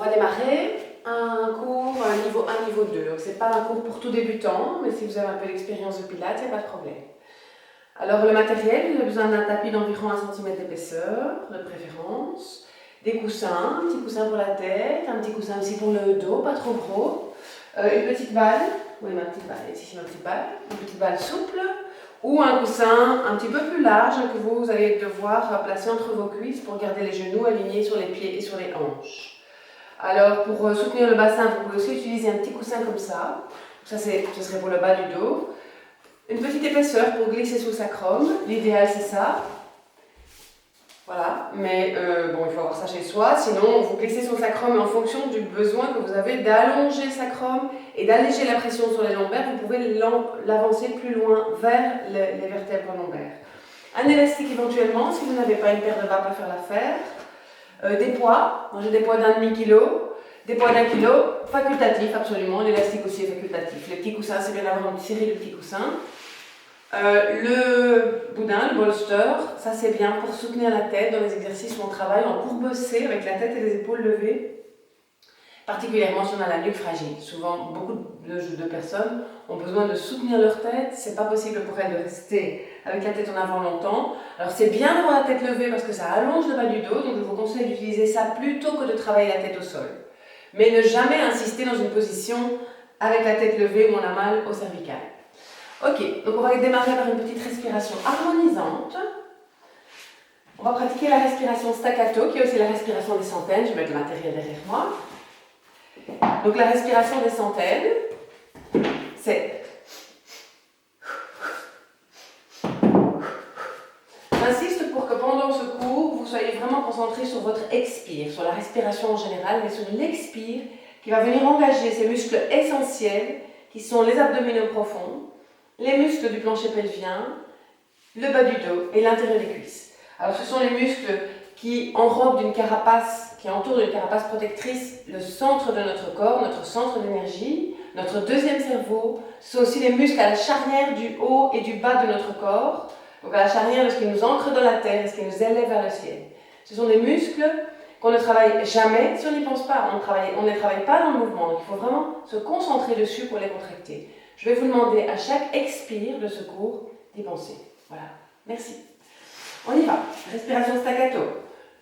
va démarrer un cours niveau 1, niveau 2. Donc c'est pas un cours pour tout débutant, mais si vous avez un peu d'expérience de pilates, il n'y a pas de problème. Alors le matériel, vous avez besoin d'un tapis d'environ 1 cm d'épaisseur, de préférence, des coussins, un petit coussin pour la tête, un petit coussin aussi pour le dos, pas trop gros, une petite balle, oui ma petite balle, ici ma petite balle souple, ou un coussin un petit peu plus large que vous allez devoir placer entre vos cuisses pour garder les genoux alignés sur les pieds et sur les hanches. Alors pour soutenir le bassin, vous pouvez aussi utiliser un petit coussin comme ça, ce serait pour le bas du dos. Une petite épaisseur pour glisser sous le sacrum, l'idéal c'est ça. Voilà, mais bon, il faut avoir ça chez soi, sinon vous glissez sur le sacrum et en fonction du besoin que vous avez d'allonger le sacrum et d'alléger la pression sur les lombaires, vous pouvez l'avancer plus loin vers les vertèbres lombaires. Un élastique éventuellement, si vous n'avez pas une paire de bas pour faire l'affaire. Des poids, j'ai des poids d'1,5 kg, des poids d'1 kg, facultatif absolument, l'élastique aussi est facultatif. Les petits coussins, c'est bien d'avoir une série de petits coussins. Le boudin, le bolster, ça c'est bien pour soutenir la tête dans les exercices où on travaille en courbe C avec la tête et les épaules levées, particulièrement si on a la nuque fragile. Souvent, beaucoup de personnes ont besoin de soutenir leur tête, c'est pas possible pour elles de rester avec la tête en avant longtemps. Alors c'est bien d'avoir la tête levée parce que ça allonge le bas du dos, donc je vous conseille d'utiliser ça plutôt que de travailler la tête au sol. Mais ne jamais insister dans une position avec la tête levée où on a mal au cervical. Ok, donc on va démarrer par une petite respiration harmonisante. On va pratiquer la respiration staccato, qui est aussi la respiration des centaines. Je vais mettre le matériel derrière moi. Donc la respiration des centaines, c'est... J'insiste pour que pendant ce cours, vous soyez vraiment concentrés sur votre expire, sur la respiration en général, mais sur l'expire qui va venir engager ces muscles essentiels qui sont les abdominaux profonds, les muscles du plancher pelvien, le bas du dos et l'intérieur des cuisses. Alors ce sont les muscles qui enrobent d'une carapace, qui entourent d'une carapace protectrice le centre de notre corps, notre centre d'énergie, notre deuxième cerveau. Ce sont aussi les muscles à la charnière du haut et du bas de notre corps. Donc à la charnière de ce qui nous ancre dans la terre et ce qui nous élève vers le ciel. Ce sont des muscles qu'on ne travaille jamais si on n'y pense pas. On ne les travaille pas dans le mouvement. Donc il faut vraiment se concentrer dessus pour les contracter. Je vais vous demander à chaque expire de ce cours d'y penser. Voilà, merci. On y va. Respiration staccato.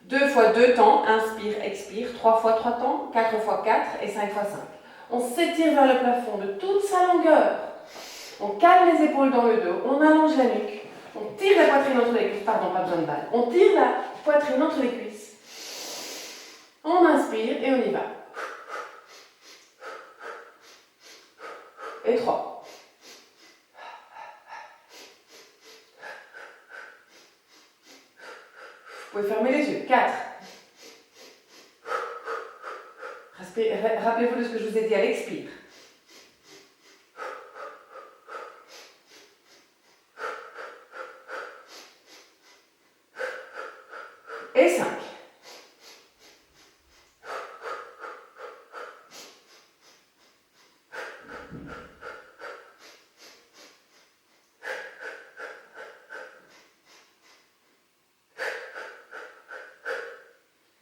2 fois 2 temps, inspire, expire. 3 fois 3 temps, 4 fois 4 et 5 fois 5. On s'étire vers le plafond de toute sa longueur. On calme les épaules dans le dos, on allonge la nuque. On tire la poitrine entre les cuisses. Pardon, pas besoin de balle. On tire la poitrine entre les cuisses. On inspire et on y va. Et 3. Vous pouvez fermer les yeux. 4. Rappelez-vous de ce que je vous ai dit à l'expire. Et 5.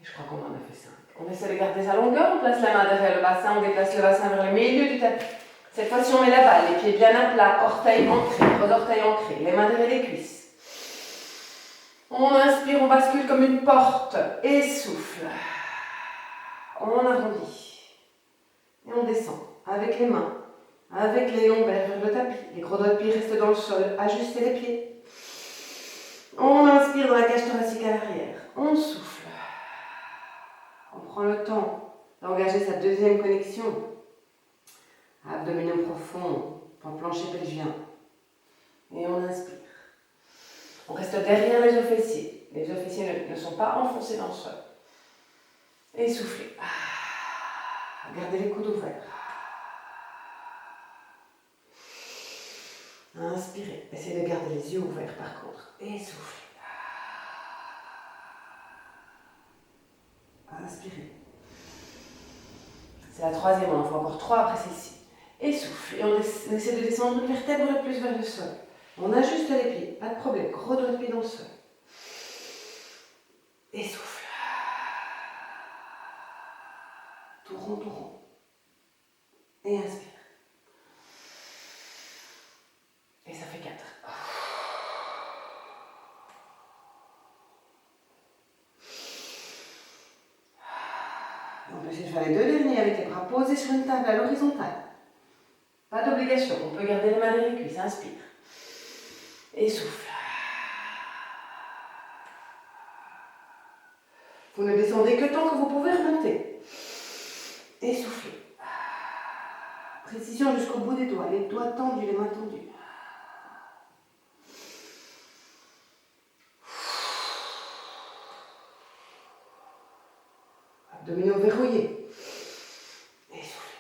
Je crois qu'on en a fait 5. On essaie de garder sa longueur, on place la main derrière le bassin, on déplace le bassin vers le milieu du tapis. Cette fois-ci, on met la balle, les pieds bien à plat, orteils ancrés, gros orteils ancrés, les mains derrière les cuisses. On inspire, on bascule comme une porte et souffle. On arrondit. Et on descend avec les mains, avec les lombaires vers le tapis. Les gros doigts de pied restent dans le sol, ajustez les pieds. On inspire dans la cage thoracique à l'arrière. On souffle. On prend le temps d'engager sa deuxième connexion. Abdominaux profonds, plancher pelvien. Et on inspire. On reste derrière les œufs fessiers. Les œufs fessiers ne sont pas enfoncés dans le sol. Et soufflez. Gardez les coudes ouverts. Inspirez. Essayez de garder les yeux ouverts par contre. Et soufflez. Inspirez. C'est la troisième, on en fait encore 3 après celle-ci. Et souffle. Et on essaie de descendre une vertèbre le plus vers le sol. On ajuste les pieds, pas de problème. Gros doigt de pied dans le sol. Et souffle. Tout rond, tout rond. Et inspire. Et ça fait 4. On peut essayer de faire les 2 derniers avec les bras posés sur une table à l'horizontale. Pas d'obligation, on peut garder les mains dans les cuisses. Inspire. Et souffle. Vous ne descendez que tant que vous pouvez remonter. Et soufflez. Précision jusqu'au bout des doigts. Les doigts tendus, les mains tendues. Abdominaux verrouillés. Et soufflez.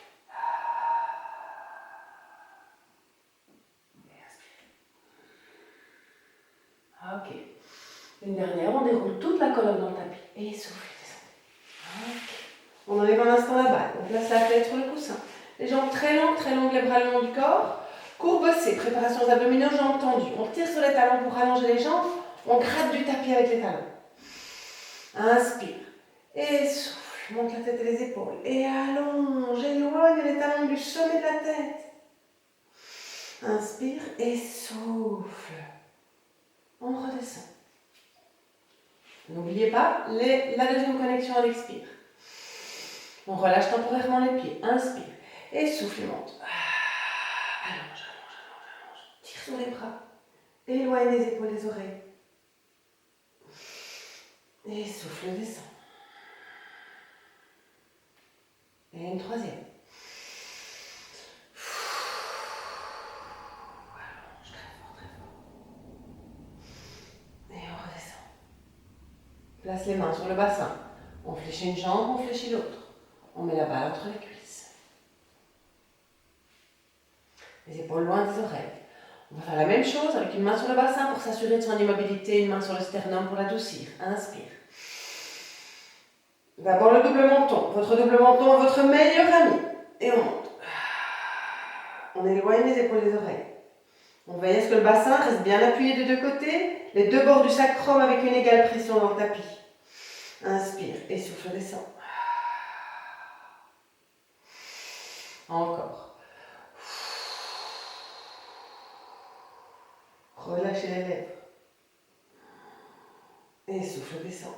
Et inspirez. Ok. Une dernière, on déroule toute la colonne dans le tapis. Et soufflez, descendez. Ok. On enlève un instant la balle. On place la tête sur le coussin. Les jambes très longues, les bras le long du corps. Courbe C, préparation aux abdominaux, jambes tendues. On tire sur les talons pour allonger les jambes. On gratte du tapis avec les talons. Inspire. Et souffle. Monte la tête et les épaules. Et allonge. Éloigne les talons du sommet de la tête. Inspire et souffle. On redescend. N'oubliez pas la deuxième connexion à l'expire. On relâche temporairement les pieds. Inspire. Et souffle et monte. Allonge. Tire sur les bras. Éloigne les épaules des oreilles. Et souffle, descend. Et une troisième. Allonge très fort. Et on redescend. Place les mains sur le bassin. On fléchit une jambe, on fléchit l'autre. On met la balle entre les cuisses. Les épaules loin des oreilles. On va faire la même chose avec une main sur le bassin pour s'assurer de son immobilité, une main sur le sternum pour l'adoucir. Inspire. D'abord le double menton. Votre double menton est votre meilleur ami. Et on monte. On éloigne les épaules des oreilles. On veille à ce que le bassin reste bien appuyé des deux côtés, les deux bords du sacrum avec une égale pression dans le tapis. Inspire et souffle, descend. Encore. Relâchez les lèvres. Et souffle, descend.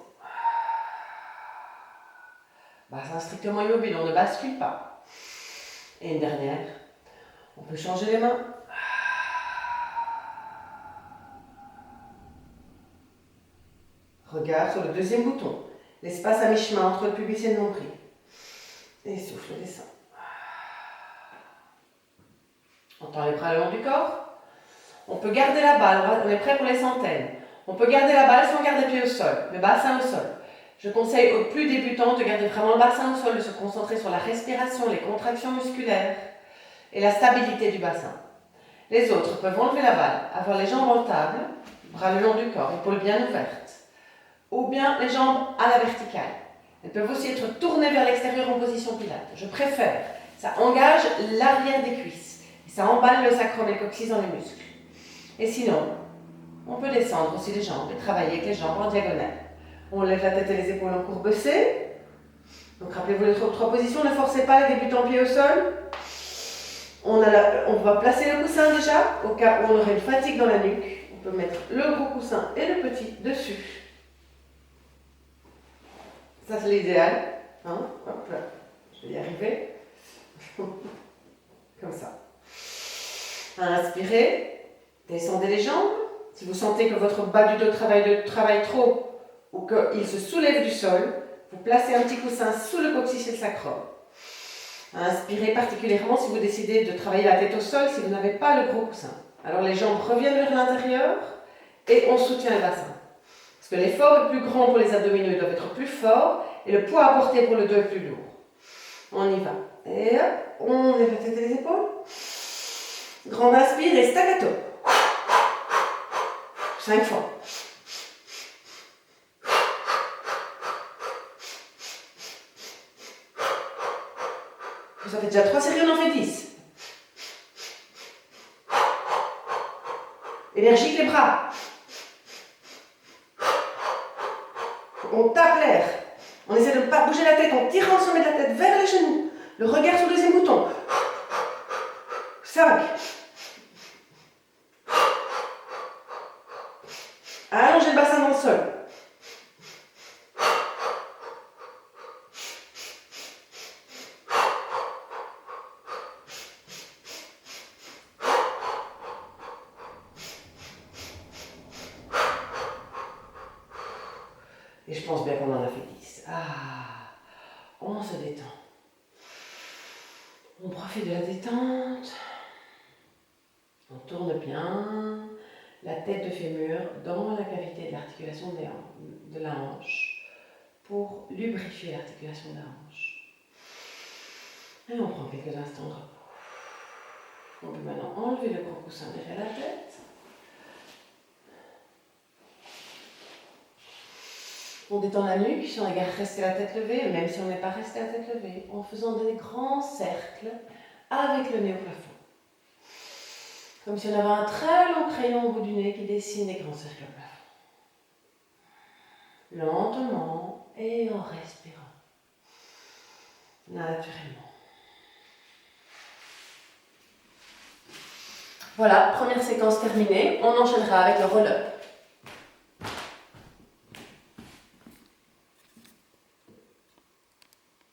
Bassin strictement immobile, on ne bascule pas. Et une dernière. On peut changer les mains. Regard sur le deuxième bouton. L'espace à mi-chemin entre le pubis et le nombril. Et souffle, descend. On tend les bras le long du corps. On peut garder la balle, on est prêt pour les centaines. On peut garder la balle sans garder pied au sol, le bassin au sol. Je conseille aux plus débutants de garder vraiment le bassin au sol, de se concentrer sur la respiration, les contractions musculaires et la stabilité du bassin. Les autres peuvent enlever la balle, avoir les jambes en table, bras le long du corps, épaules bien ouvertes, ou bien les jambes à la verticale. Elles peuvent aussi être tournées vers l'extérieur en position pilate. Je préfère, ça engage l'arrière des cuisses, et ça emballe le sacrum et le coccyx dans les muscles. Et sinon, on peut descendre aussi les jambes et travailler avec les jambes en diagonale. On lève la tête et les épaules en courbe C. Donc rappelez-vous les trois positions, ne forcez pas les débutants pieds au sol. On va placer le coussin déjà, au cas où on aurait une fatigue dans la nuque. On peut mettre le gros coussin et le petit dessus. Ça c'est l'idéal. Hein? Hop là, je vais y arriver. Comme ça. Inspirez, descendez les jambes. Si vous sentez que votre bas du dos travaille trop ou qu'il se soulève du sol, vous placez un petit coussin sous le coccyx et le sacrum. Inspirez particulièrement si vous décidez de travailler la tête au sol si vous n'avez pas le gros coussin. Alors les jambes reviennent vers l'intérieur et on soutient le bassin. Parce que l'effort est plus grand pour les abdominaux, ils doivent être plus forts et le poids apporté pour le dos est plus lourd. On y va. Et hop, on lève la tête et les épaules. Grande inspire et staccato. 5 fois. Ça fait déjà 3 séries, on en fait 10. Énergique les bras. On tape l'air. On essaie de ne pas bouger la tête en tirant le sommet de la tête vers les genoux. Le regard sur le deuxième bouton. 5. Allongez le bassin dans le sol. Et je pense bien qu'on en a fait 10. Ah, on se détend. On profite de la détente. On tourne bien la tête de fémur dans la cavité de l'articulation de la hanche pour lubrifier l'articulation de la hanche. Et on prend quelques instants de repos. On peut maintenant enlever le gros coussin derrière la tête. On détend la nuque, si on regarde rester la tête levée, même si on n'est pas resté la tête levée, en faisant des grands cercles avec le nez au plafond. Comme si on avait un très long crayon au bout du nez qui dessine des grands cercles au plafond. Lentement et en respirant. Naturellement. Voilà, première séquence terminée. On enchaînera avec le roll-up.